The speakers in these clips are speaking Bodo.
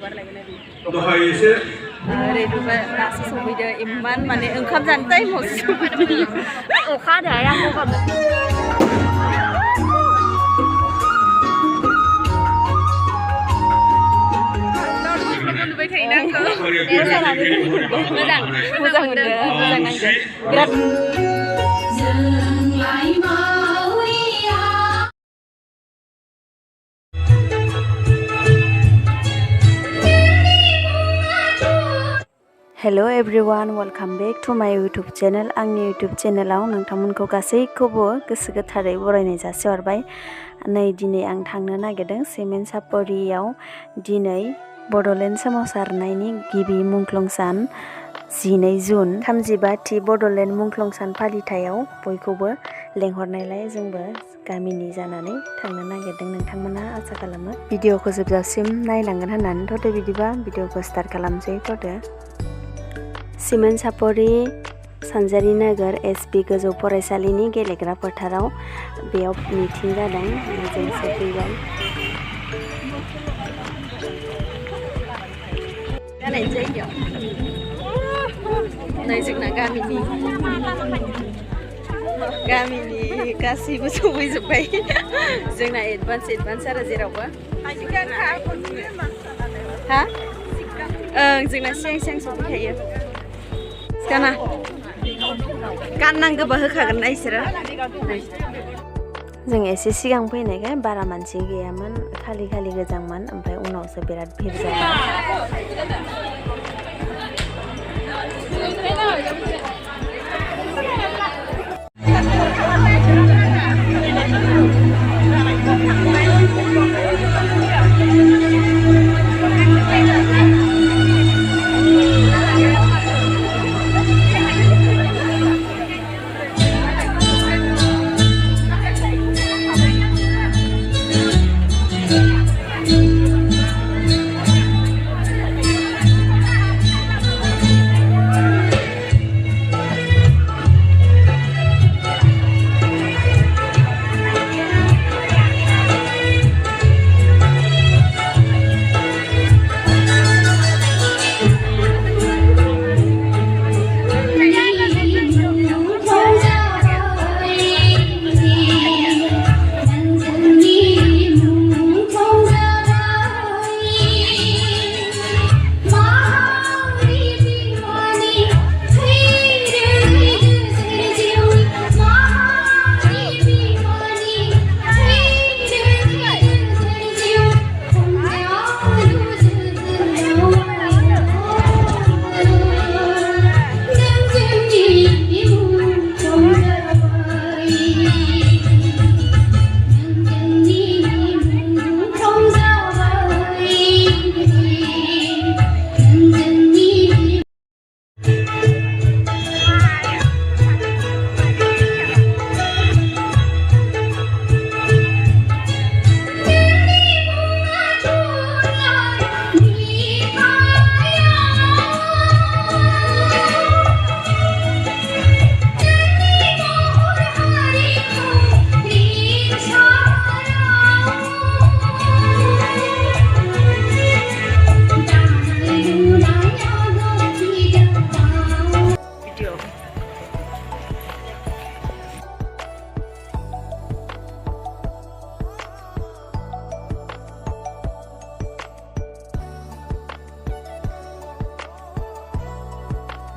ओरैबो दासो सफैदो इमान माने ओंखाम जानो टाइमावसो सफैदो अखा हादोहाय आं गगा मोजां मोनदों मोजां नांदों बिराद hello everyone welcome back to my YouTube channel आंनि यूट्यूब चैनलाव नोंथांमोनखौ गासैखौबो गोसो गोथारै बरायनाय जासिहरबाय नै दिनै आं थांनो नागिरदों सिमेन्ट सापरियाव दिनै बड'लेण्ड सोमावसारनायनि गिबि मुंख्लं सान 12 जुन 35थि बड'लेण्ड मुंख्लं सान फालिथायाव बयखौबो लेंहरनायलाय जोंबो गामिनि जानानै थांनो नागिरदों नोंथांमोना आसा खालामो भिडिअखौ जोबजासिम नायलांगोन होननानै थ'दो बिदिबा भिडिअखौ स्टार्ट खालामसै थ'दो सिमेन्ट सापरि सानजारि नोगोर एसपि गोजौ फरायसालिनि गेलेग्रा फोथाराव बेयाव मिटिं जादों जों सफैबाय नै जोंना गामिनि गासैबो सफैजोब्बाय जोंना एडभान्स आरो जेरावबो हा ओं जोंना सिगां सफैखायो गाना गाननांगौबा होखागोन ना इसोरो जों एसे सिगां फैनायखाय बारा मानसि गैयामोन खालि गोजांमोन ओमफ्राय उनावसो बिराद भिर जाबाय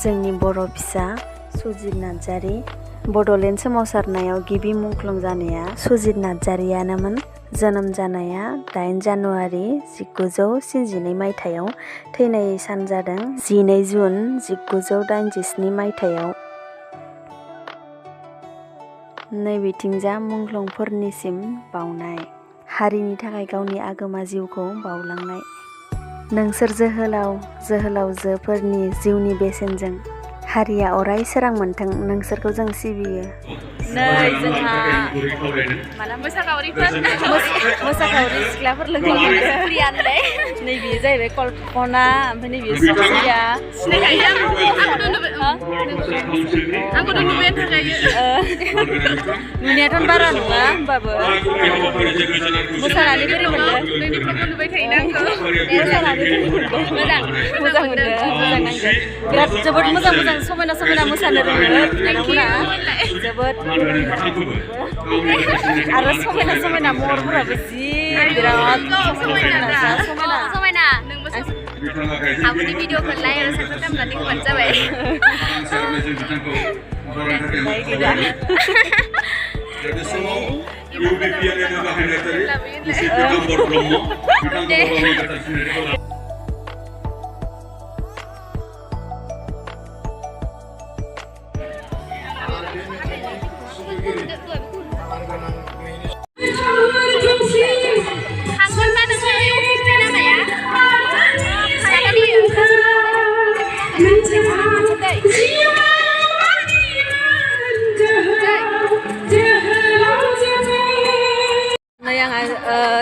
जोंनि बर' फिसा सुजित नार्जारि बड'लेण्ड सोमावसारनायाव गिबि मुंख्लं जानाया सुजित नार्जारियानोमोन जोनोम जानाया 8 जानुवारि 1942 मायथाइयाव थैनाय सान जादों 12 जुन 1987 मायथाइयाव नैबेथिंजा मुंख्लंफोरनिसिम बावनाय हारिनि थाखाय गावनि आगोमा जिउखौ बावलांनाय नोंसोर जोहोलावजोफोरनि जिउनि बेसेनजों हारिया अराय सोरां मोनथों नोंसोरखौ जों सिबियो। नै जोंहा माला मोसाखावरिफोर सिख्लाफोर लोगो मोनदों नैबे जाहैबाय कल्पना ओमफ्राय नैबे सफिया नुनायाथ' बारा नङा होमबाबो मोसानानै बोरै मोनदों मोजां मोनदों बिराद जोबोद मोजां समायना मोसानो रोङो बिनानावमोना जोबोद आरो समायना महरफोराबो जि बिराद समायना आंनि भिडिअखौ लाइक आरो साबस्क्राइब खालामनानै होबानो जाबाय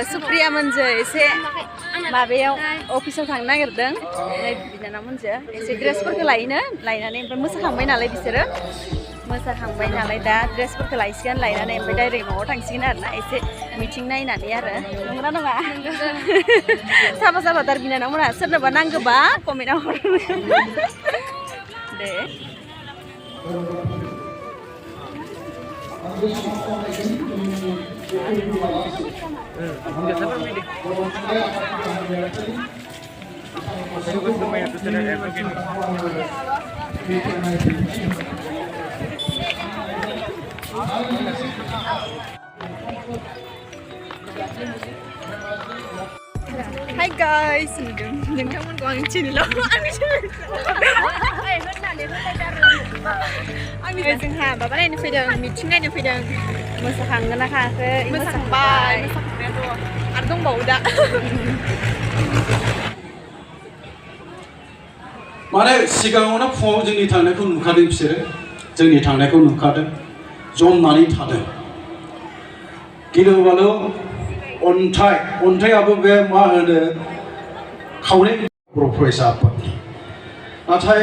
सुप्रिया मोनजो एसे माबायाव अफिसाव थांनो नागिरदों बिनानाव मोनजो एसे ड्रेसफोरखौ लायनानै ओमफ्राय मोसाखांबाय नालाय बिसोरो दा ड्रेसफोरखौ लायसिगोन लायनानै ओमफ्राय डाइरेक्ट न'आव थांसिगोन आरोना एसे मिटिं नायनानै आरो नंगौना नङा साफा थार बिनानावमोना सोरनोबा नांगौबा कमेन्टआव हर दे Hi guys, nontonमोनखौ आंनि चेनेलाव जोंहा माबा नायनो फैदों मिटिं नायनो फैदों मोसाखांगोन ना खायाखै मोसाखांबाय मोसाखांनायाथ' आरो दंबावो दा माने सिगाङावनो फुङाव जोंनि थांनायखौ नुखादों बिसोरो जोंनि थांनायखौ नुखादों जमनानै थादों गिलु-बालु अन्थाइआबो बे मा होनो खावनै बर' फरायसा आफादनि नाथाय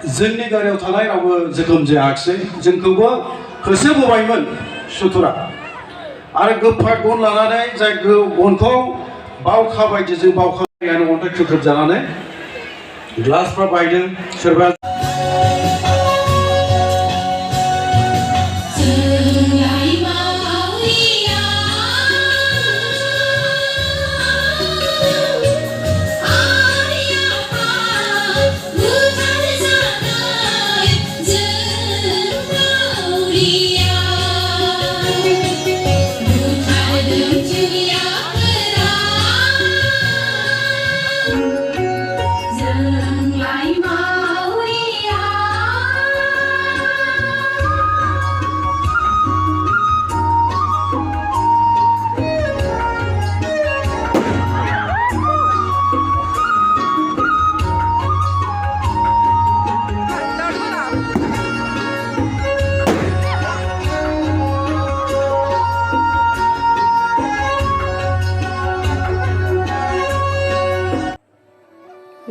जोंनि गारियाव थानाय रावबो जोखोम जायाखिसै जोंखौबो होसोबोबायमोन सुथुरा आरो गोफा गन लानानै जाय गनखौ बावखाबायदि जों बावखाबायनानै अन्थाइ खुख्रुब जानानै ग्लासफ्रा बायदों सोरबा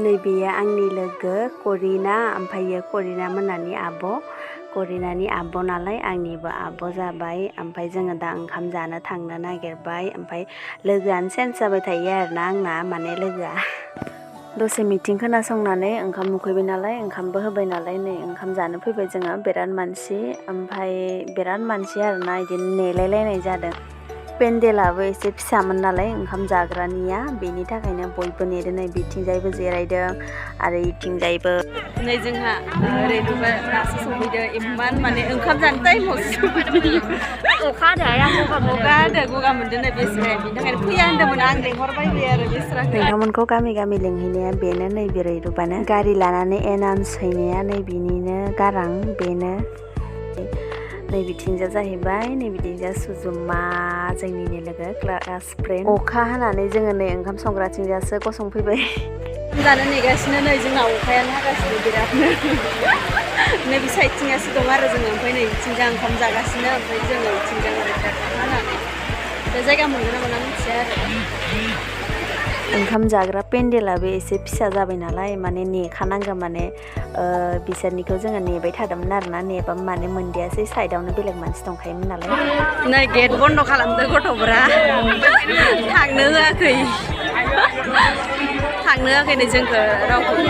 नैबेयो आंनि लोगो करिना ओमफ्रायो करिना मोनानि करिनानि आब' नालाय आंनिबो आब' जाबाय ओमफ्राय जोङो दा ओंखाम जानो थांनो नागिरबाय ओमफ्राय लोगोआनो चेन्ज जाबाय थायो आरोना आंना माने लोगोआ दसे मिटिं खोनासंनानै ओंखाम उखैबाय नालाय ओंखामबो होबाय नालाय नै ओंखाम जानो फैबाय जोङो बिराद मानसि ओमफ्राय बिराद मानसि आरोना बिदिनो नेलायलायनाय जादों पेन्डेलाबो एसे फिसामोन नालाय ओंखाम जाग्रानिया बेनि थाखायनो बयबो नेदों नै बिथिंजायबो जिरायदों आरो इथिंजायबो नै जोंहा ओरैनोबो दासो सफैदों इमान माने ओंखाम जानो टाइमावसो सफैदों अखा हादों गगा मोनदों नै बेसरा बेनि थाखायनो फैया होनदोंमोन आं लेंहरबाय आरो बेसरा नोंथांमोनखौ गामि लिंहैनाया बेनो नै रैरुबानो गारि लानानै एनाउन्स हैनाया नै बिनिनो गारां बेनो नै बिथिंजा जाहैबाय नै बिथिंजा सुजुमा जोंनिनो लोगो क्लास फ्रेन्ड अखा हानानै जोङो नै ओंखाम संग्राथिंजासो गसंफैबाय जानो नेगासिनो नै जोंना अखायानो हागासिनो बिरादनो नैबे साइडथिंजासो दं आरो जोङो ओमफ्राय नै बिथिंजा ओंखाम जागासिनो ओमफ्राय जोङो बिथिंजा ओरै थानानै दा जायगा मोनगोन ना मोना मिथिया आरो ओंखाम जाग्रा पेन्डेलाबो एसे फिसा जाबाय नालाय माने नेखानांगौ माने बिसोरनिखौ जोङो नेबाय थादोंमोन आरोना नेबा माने मोनदियासै साइडआवनो बेलेग मानसि दंखायोमोन नालाय नै गेट बन्द खालामदो गथ'फोरा थांनो होआखै नै जोंखौ रावखौबो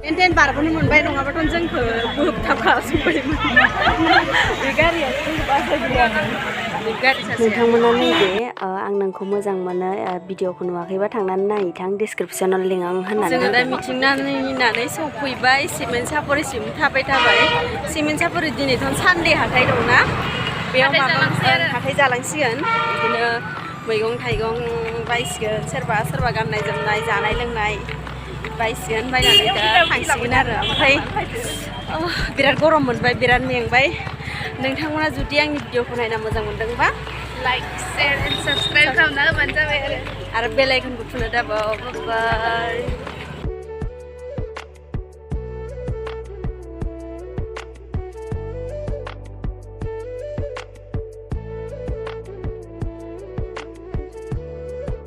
एनटेन बारबोनो मोनबाय नङाबाथ' जोंखौ बोबथाबखाजोब्बायमोन बे गारिया नोंथांमोना नैबे आं नोंखौ मोजां मोनो भिडिअखौ नुवाखैबा थांनानै नायहैथां डिसक्रिपसनाव लिंक आं होनानै जोङो दा मिथिं नायनानै सफैबाय सिमेन्ट सापरिसिम थाबाय सिमेन्ट सापरि दिनैथ' सानदे हाथाय दंना बेयाव हाथाय जालांसिगोन बिदिनो मैगं थाइगं बायसिगोन सोरबा गाननाय जोमनाय जानाय लोंनाय बायसिगोन बायनानै दा थांसिगोन आरो ओमफ्राय बिराद गरम मोनबाय बिराद मेंबाय नोंथांमोना जुदि आंनि भिडिअखौ नायना मोजां मोनदोंबा लाइक शेयार एन्ड साबस्क्राइब खालामना होबानो जाबाय आरो बेल आइकनखौ थुनो दाबाव बाय